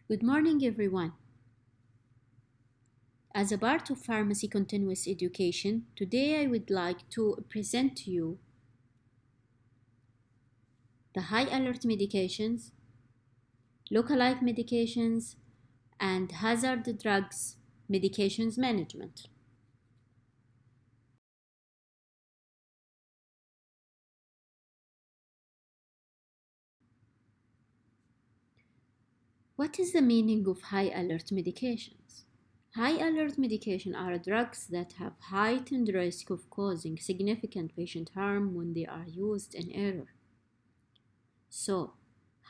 Good morning, everyone. As a part of Pharmacy Continuous Education, today I would like to present to you the high alert medications, lookalike medications, and hazard drugs medications management. What is the meaning of high alert medications? High alert medications are drugs that have heightened risk of causing significant patient harm when they are used in error. So,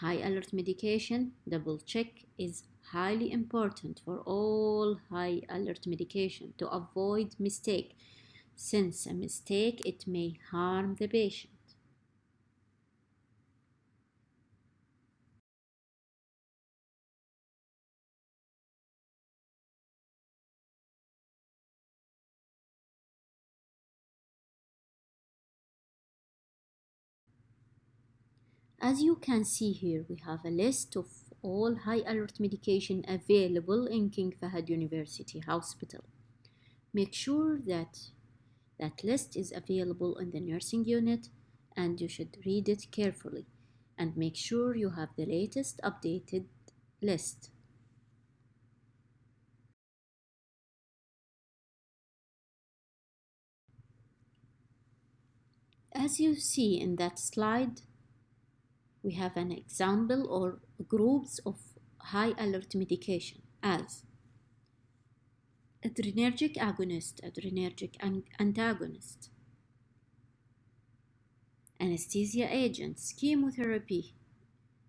high alert medication double check is highly important for all high alert medication to avoid mistake, since a mistake it may harm the patient. As you can see here, we have a list of all high alert medication available in King Fahd University Hospital. Make sure that that list is available in the nursing unit and you should read it carefully and make sure you have the latest updated list. As you see in that slide, we have an example or groups of high alert medication as adrenergic agonist, adrenergic antagonist, anesthesia agents, chemotherapy,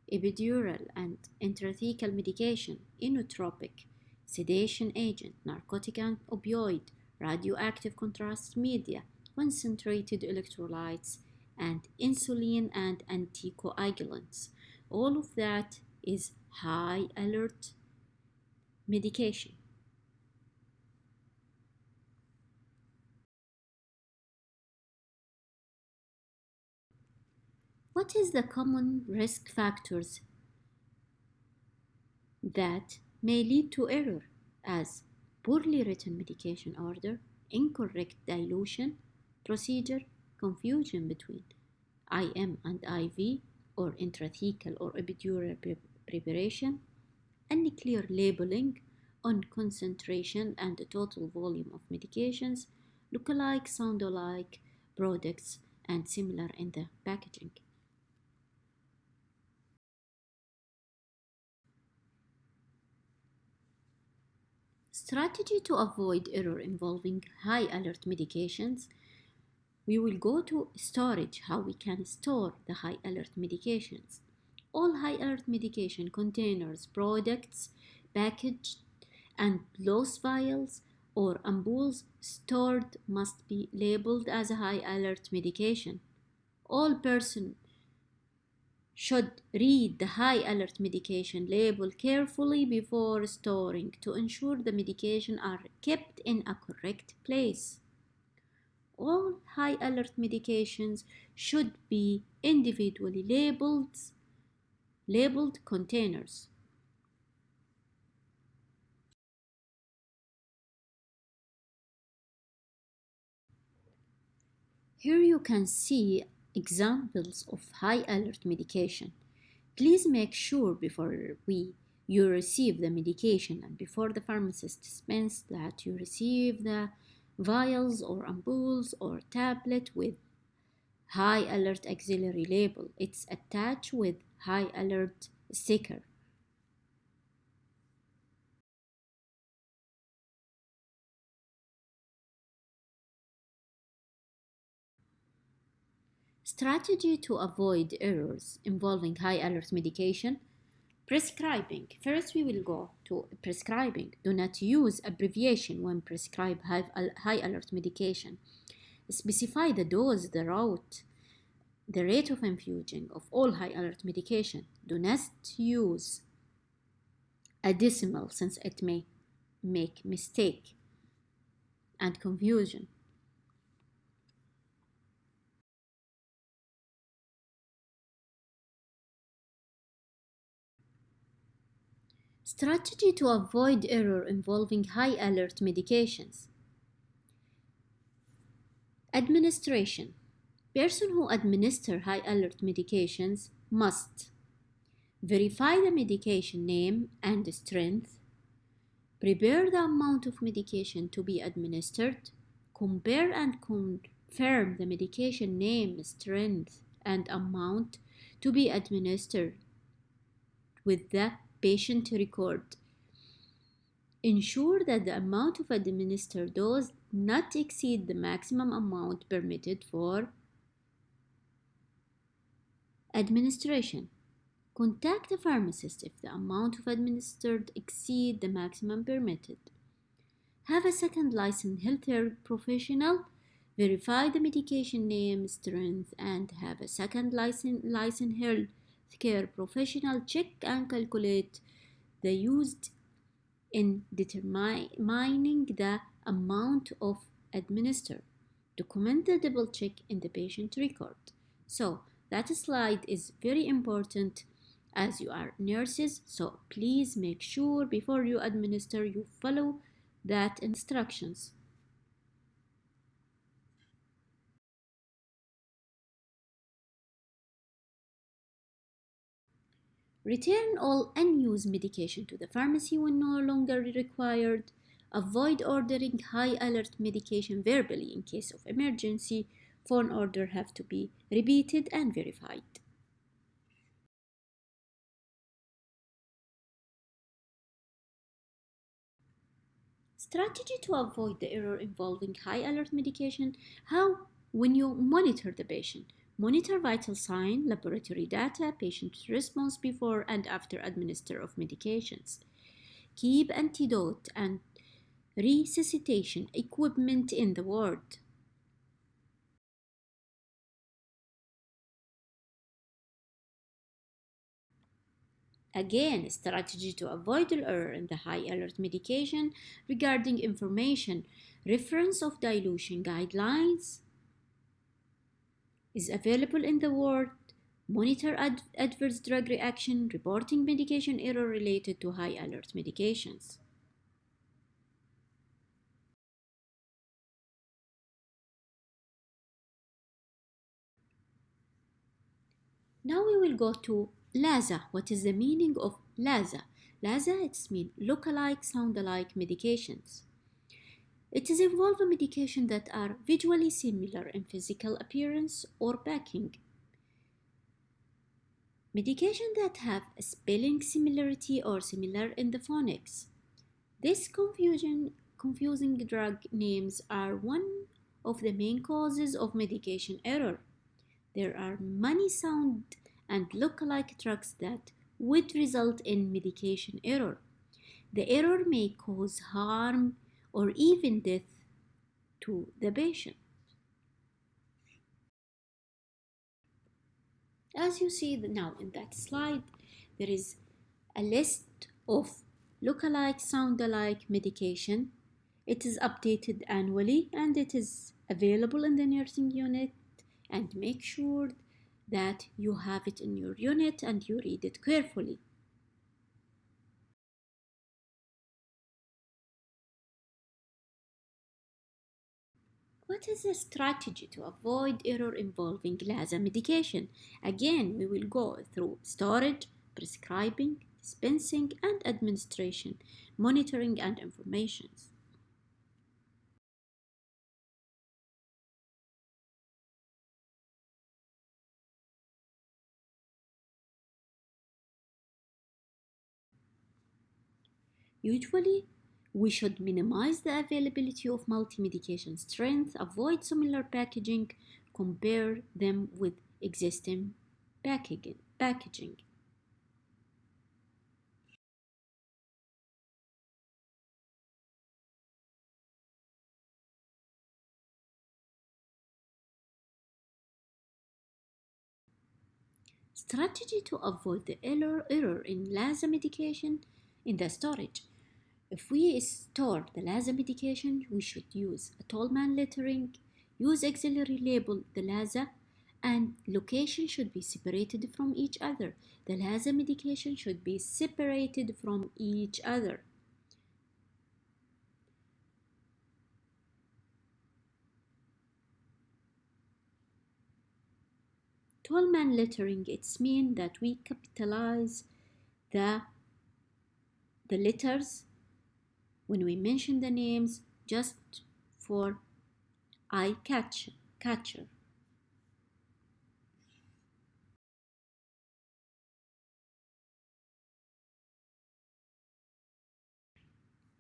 epidural and intrathecal medication, inotropic, sedation agent, narcotic and opioid, radioactive contrast media, concentrated electrolytes, and insulin and anticoagulants. All of that is high alert medication. What is the common risk factors that may lead to error as poorly written medication order, incorrect dilution procedure, confusion between IM and IV or intrathecal or epidural preparation, unclear labeling on concentration and the total volume of medications, look-alike, sound-alike products, and similar in the packaging. Strategy to avoid error involving high alert medications. We will go to storage, how we can store the high alert medications. All high alert medication containers, products, packaged and loose vials or ampoules stored must be labeled as a high alert medication. All person should read the high alert medication label carefully before storing to ensure the medication are kept in a correct place. All high alert medications should be individually labeled containers. Here you can see examples of high alert medication. Please make sure before you receive the medication and before the pharmacist dispense that you receive the vials or ampoules or tablet with high alert auxiliary label. It's attached with high alert sticker. Strategy to avoid errors involving high alert medication. Prescribing. First, we will go to prescribing. Do not use abbreviation when prescribe high alert medication. Specify the dose, the route, the rate of infusion of all high alert medication. Do not use a decimal since it may make mistake and confusion. Strategy to avoid error involving high alert medications. Administration. Person who administer high alert medications must verify the medication name and strength, prepare the amount of medication to be administered, compare and confirm the medication name, strength, and amount to be administered with the patient record. Ensure that the amount of administered dose not exceed the maximum amount permitted for administration. Contact the pharmacist if the amount of administered exceed the maximum permitted. Have a second licensed healthcare professional verify the medication name, strength, and have a second licensed healthcare professional check and calculate the used in determining the amount of administered. Document the double check in the patient record. So that slide is very important as you are nurses, so please make sure before you administer you follow that instructions. Return all unused medication to the pharmacy when no longer required. Avoid ordering high alert medication verbally in case of emergency. Phone order have to be repeated and verified. Strategy to avoid the error involving high alert medication. How? When you monitor the patient. Monitor vital sign, laboratory data, patient response before and after administer of medications. Keep antidote and resuscitation equipment in the ward. Again, strategy to avoid error in the high alert medication regarding information. Reference of dilution guidelines is available in the ward. Monitor adverse drug reaction, reporting medication error related to high alert medications. Now we will go to LASA. What is the meaning of LASA? LASA, it's mean look-alike, sound-alike medications. It is involve a medication that are visually similar in physical appearance or packing. Medication that have a spelling similarity or similar in the phonics. This confusing drug names are one of the main causes of medication error. There are many sound and look-alike drugs that would result in medication error. The error may cause harm or even death to the patient. As you see now in that slide, there is a list of look-alike, sound-alike medication. It is updated annually and it is available in the nursing unit, and make sure that you have it in your unit and you read it carefully. What is the strategy to avoid error involving LASA medication? Again, we will go through storage, prescribing, dispensing, and administration, monitoring, and informations. Usually, we should minimize the availability of multi-medication strength, avoid similar packaging, compare them with existing packaging. Strategy to avoid the error in LASA medication in the storage. If we store the LASA medication, we should use a Tallman lettering, use auxiliary label the LASA, and location should be separated from each other. The LASA medication should be separated from each other. Tolman lettering, it's mean that we capitalize the letters when we mention the names just for eye catcher.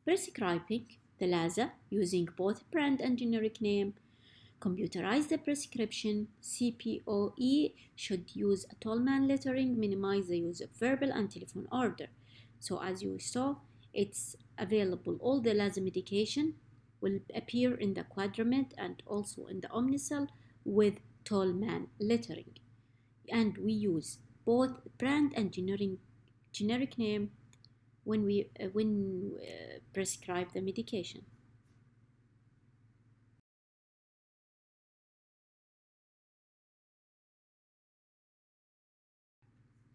Prescribing the LASA using both brand and generic name. Computerize the prescription. CPOE should use a Tolman lettering, minimize the use of verbal and telephone order. So as you saw, it's available. All the LASA medication will appear in the Quadramed and also in the Omnicell with Tolman lettering. And we use both brand and generic name when we prescribe the medication.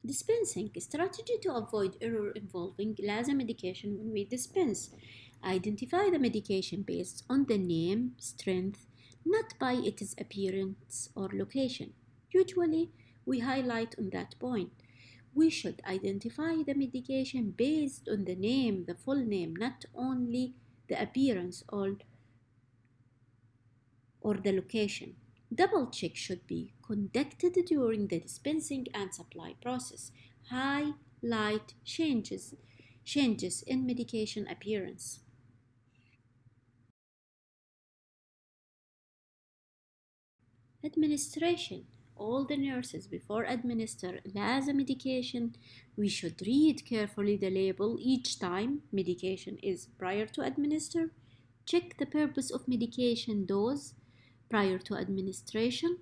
Dispensing strategy to avoid error involving LASA medication when we dispense. Identify the medication based on the name, strength, not by its appearance or location. Usually, we highlight on that point. We should identify the medication based on the name, the full name, not only the appearance or the location. Double check should be conducted during the dispensing and supply process. Highlight changes in medication appearance. Administration. All the nurses before administer LASA medication, we should read carefully the label each time medication is prior to administer. Check the purpose of medication dose prior to administration.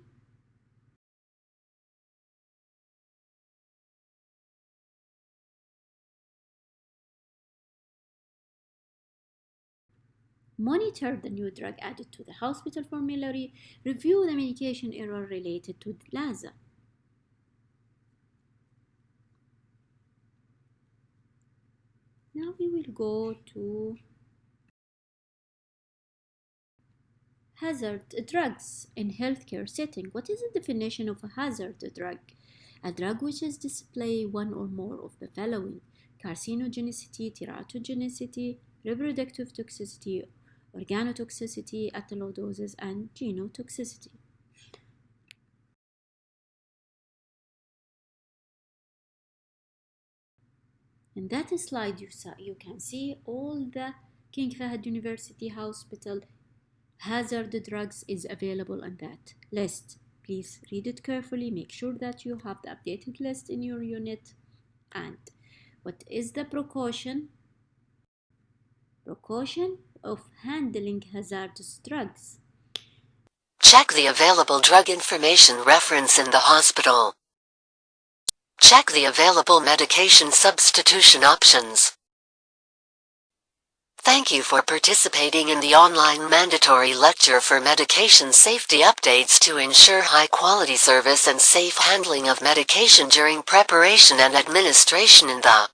Monitor the new drug added to the hospital formulary. Review the medication error related to LASA. Now we will go to hazard drugs in healthcare setting. What is the definition of a hazard drug? A drug which display one or more of the following: carcinogenicity, teratogenicity, reproductive toxicity, organotoxicity at low doses, and genotoxicity. In that slide, you can see all the King Fahd University Hospital hazard drugs is available on that list. Please read it carefully. Make sure that you have the updated list in your unit. And what is the precaution? Precaution of handling hazardous drugs. Check the available drug information reference in the hospital. Check the available medication substitution options. Thank you for participating in the online mandatory lecture for medication safety updates to ensure high-quality service and safe handling of medication during preparation and administration in the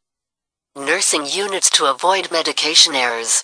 nursing units to avoid medication errors.